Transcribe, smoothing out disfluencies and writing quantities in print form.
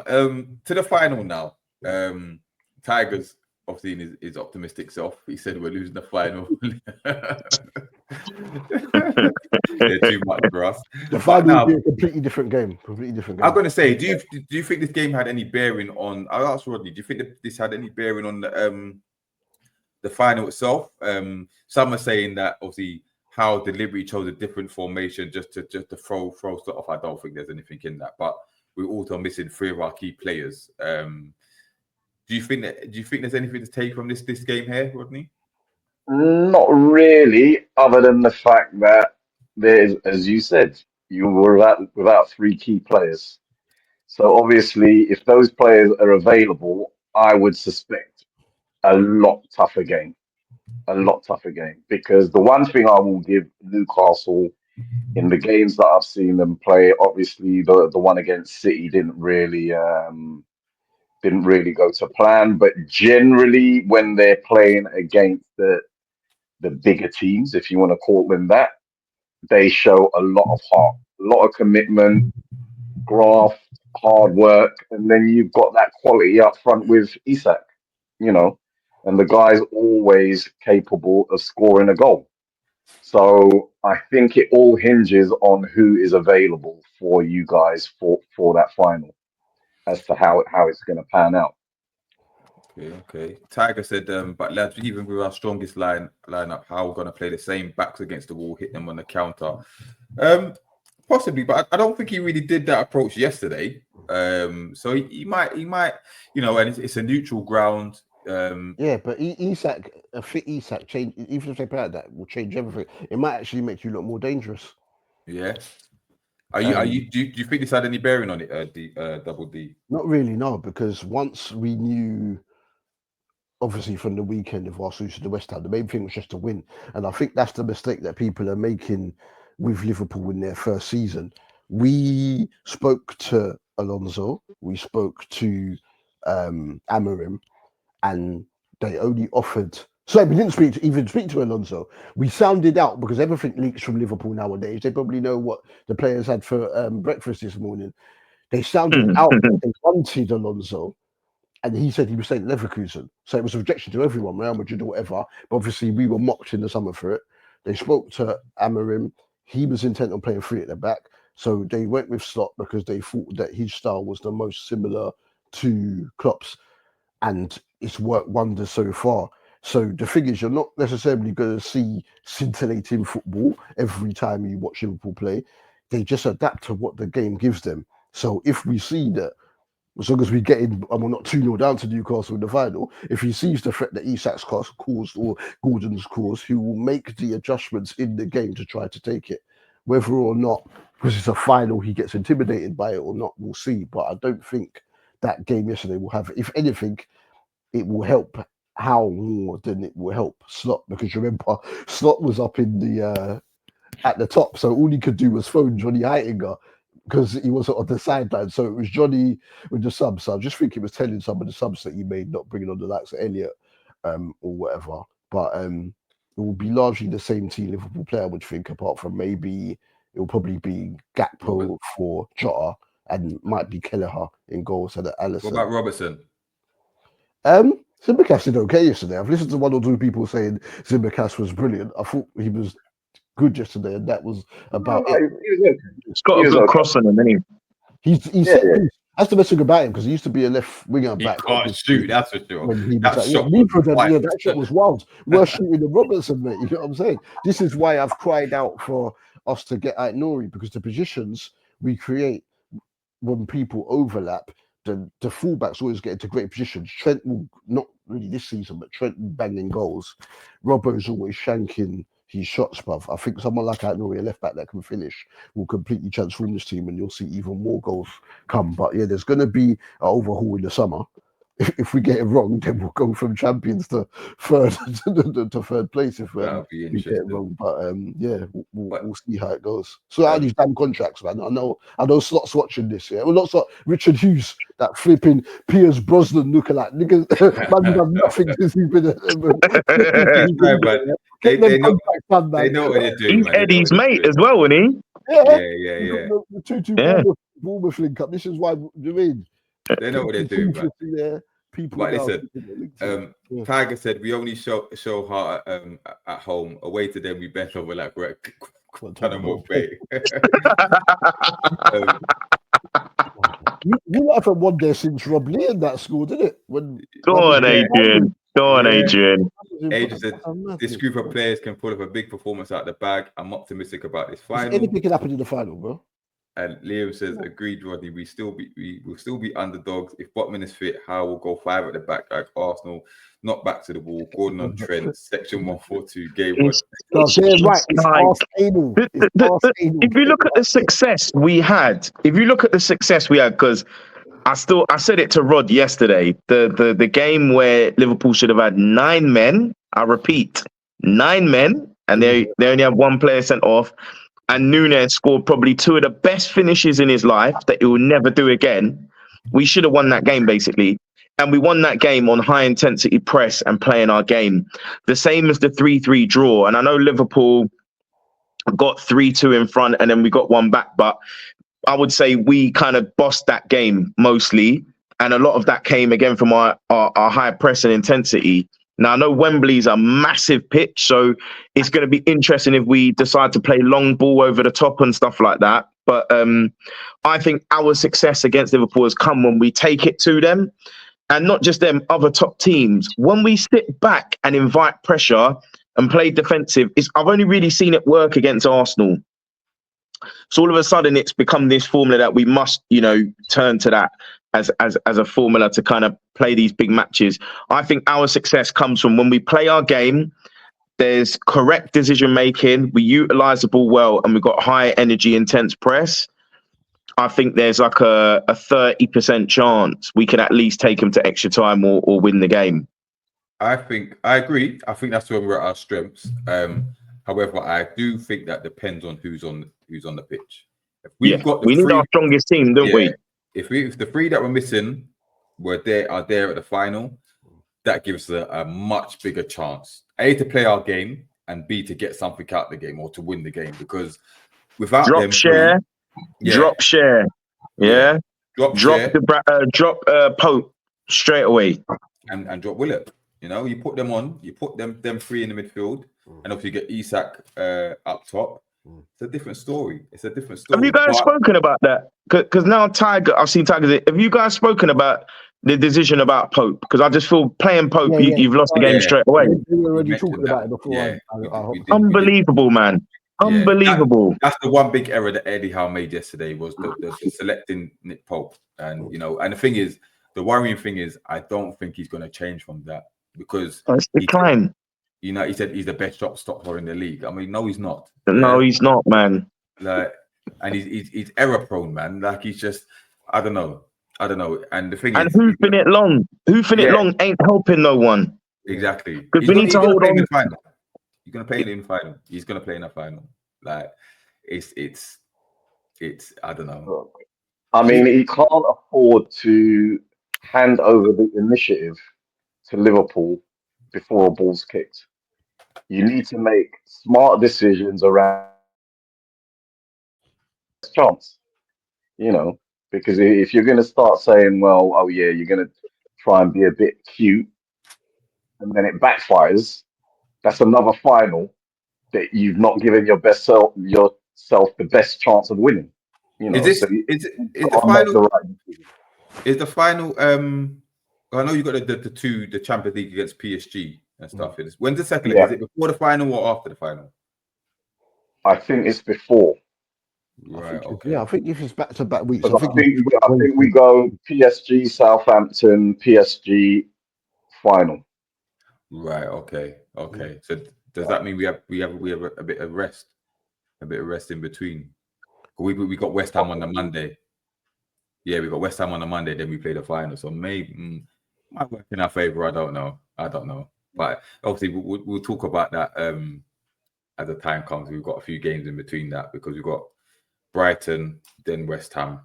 to the final now. Tigers obviously in his optimistic self, he said we're losing the final. They're too much for us. The final will be a completely different game. I'm going to say, do you think this game had any bearing on? I'll ask Rodney. Do you think that this had any bearing on the final itself? Some are saying that obviously how deliberately chose a different formation just to throw stuff off. I don't think there's anything in that, but we're also missing 3 of our key players. Do you think there's anything to take from this game here, Rodney? Not really, other than the fact that there is, as you said, you were without 3 key players. So obviously, if those players are available, I would suspect a lot tougher game. Because the one thing I will give Newcastle in the games that I've seen them play, obviously the one against City didn't really go to plan. But generally, when they're playing against the bigger teams, if you want to call them that, they show a lot of heart, a lot of commitment, graft, hard work, and then you've got that quality up front with Isak, and the guy's always capable of scoring a goal. So I think it all hinges on who is available for you guys for that final as to how it's going to pan out. Okay. Tiger said, but lads, even with our strongest lineup, how we're going to play the same backs against the wall, hit them on the counter? Possibly, but I don't think he really did that approach yesterday. So he might, and it's a neutral ground. Yeah, but Isak, a fit Isak, change, even if they play like that, will change everything. It might actually make you look more dangerous. Yeah. Do you think this had any bearing on it, Double D? Not really, no, because once we knew, obviously from the weekend of Arsenal to the West Ham, the main thing was just to win. And I think that's the mistake that people are making with Liverpool in their first season. We spoke to Alonso, we spoke to Amorim, and they only offered. So we didn't speak to Alonso. We sounded out because everything leaks from Liverpool nowadays. They probably know what the players had for breakfast this morning. They sounded out that they wanted Alonso, and he said he was saying Leverkusen. So it was a rejection to everyone, Real Madrid or whatever. But obviously we were mocked in the summer for it. They spoke to Amorim. He was intent on playing 3 at the back. So they went with Slot because they thought that his style was the most similar to Klopp's. And it's worked wonders so far. So the thing is, you're not necessarily going to see scintillating football every time you watch Liverpool play. They just adapt to what the game gives them. So if we see that, as long as we get in, and we're not 2-0 down to Newcastle in the final, if he sees the threat that Isak's caused or Gordon's caused, he will make the adjustments in the game to try to take it. Whether or not, because it's a final, he gets intimidated by it or not, we'll see. But I don't think that game yesterday will have, if anything, it will help Howe more than it will help Slot, because remember, Slot was up in the at the top, so all he could do was phone Johnny Heitinger because he was on the sideline. So it was Johnny with the subs. So I just think he was telling some of the subs that he made, not bringing on the likes of Elliot or whatever. But it will be largely the same team Liverpool player, I would think, apart from maybe it will probably be Gakpo for Jota and might be Kelleher in goals and Alisson. What about Robertson? Tsimikas did okay yesterday. I've listened to 1 or 2 people saying Tsimikas was brilliant. I thought he was good yesterday, and that was about it. He's got a good cross on him, anyway. That's the best thing about him, because he used to be a left winger back. He can't shoot, that's for sure. That shot was wild. Worse shooting than Robertson, mate. You know what I'm saying? This is why I've cried out for us to get out Nori, because the positions we create when people overlap, the fullbacks always get into great positions. Trent will, not really this season, but Trent will bang in goals. Robbo's always shanking his shots, bruv. I think someone like Nori, a left back that can finish, will completely transform this team, and you'll see even more goals come. But yeah, there's going to be an overhaul in the summer. If we get it wrong, then we'll go from champions to third to third place if we get it wrong. But we'll see how it goes. So out these damn contracts, man. I know Slot's watching this. Yeah, well, not Slot. Richard Hughes, that flipping Piers Brosnan lookalike niggas. Man, done nothing since he's been. They know what they're doing. He's Eddie's mate as well, isn't he? Yeah. The 2-2 Bournemouth link up. This is why, you mean, They know what they're doing, man. There. People But now listen, Tiger said we only show heart at home. Away to them, we bet over like we're at Guantanamo Bay. You haven't won there since Rob Lee in that school, did it? Go on, Adrian. Go on, Adrian. Adrian said this group of players can pull up a big performance out of the bag. I'm optimistic about this final. Anything can happen in the final, bro. And Liam says, agreed, Rodney. We will still be underdogs. If Botman is fit, Howe will go 5 at the back like Arsenal. Not back to the ball. Gordon on Trent. Section 142. Game 1. Right. If you look at the success we had, because I said it to Rod yesterday. The game where Liverpool should have had 9 men. I repeat, 9 men, and they only have 1 player sent off. And Núñez scored probably 2 of the best finishes in his life that he will never do again. We should have won that game, basically. And we won that game on high-intensity press and playing our game. The same as the 3-3 draw. And I know Liverpool got 3-2 in front and then we got 1 back. But I would say we kind of bossed that game mostly. And a lot of that came, again, from our high press and intensity. Now, I know Wembley's a massive pitch, so it's going to be interesting if we decide to play long ball over the top and stuff like that. But I think our success against Liverpool has come when we take it to them, and not just them, other top teams. When we sit back and invite pressure and play defensive, I've only really seen it work against Arsenal. So all of a sudden, it's become this formula that we must, turn to that as a formula to kind of play these big matches. I think our success comes from when we play our game, there's correct decision making, we utilize the ball well, and we've got high energy, intense press. I think there's like a 30% chance we can at least take them to extra time or win the game. I agree. I think that's where we're at our strengths. However, I do think that depends on who's on the pitch. If we need our strongest team, don't we? If the 3 that we're missing are there at the final, that gives us a much bigger chance. A, to play our game, and B, to get something out of the game or to win the game. Because without drop share, drop Pope straight away, and drop Willett. You put them on, you put them 3 in the midfield, and obviously you get Isak up top. It's a different story. Have you guys spoken about that? Because now I've seen Tiger. Have you guys spoken about the decision about Pope? Because I just feel playing Pope, you've lost the game straight away. We were already talking about it before. Unbelievable, man. Unbelievable. That's the one big error that Eddie Howe made yesterday, was the selecting Nick Pope. And and the thing is, the worrying thing is, I don't think he's going to change from that, because it's decline. He said he's the best stopper in the league. I mean, no, he's not. No, he's not, man. And he's error prone, man. Like, he's just, I don't know. And the thing is, hoofing it long ain't helping no one. Exactly. Because we need to hold on. You're gonna play in the final. He's gonna play in the final. Like, it's. I don't know. I mean, he can't afford to hand over the initiative to Liverpool before a ball's kicked. You need to make smart decisions around chance, because if you're going to start saying, well, oh yeah, you're going to try and be a bit cute, and then it backfires, that's another final that you've not given yourself the best chance of winning. Is the final? Is the final? I know you got the Champions League against PSG and stuff. When's the second leg? Is it before the final or after the final? I think it's before. Right. Okay. I think if it's back-to-back weeks, I think we go PSG, Southampton, PSG final. Right. Okay. So does that mean we have a bit of rest, in between? We got West Ham on the Monday. Yeah, we got West Ham on the Monday. Then we play the final. So maybe might work in our favor. I don't know. But obviously we'll talk about that as the time comes. We've got a few games in between that, because we've got Brighton, then West Ham.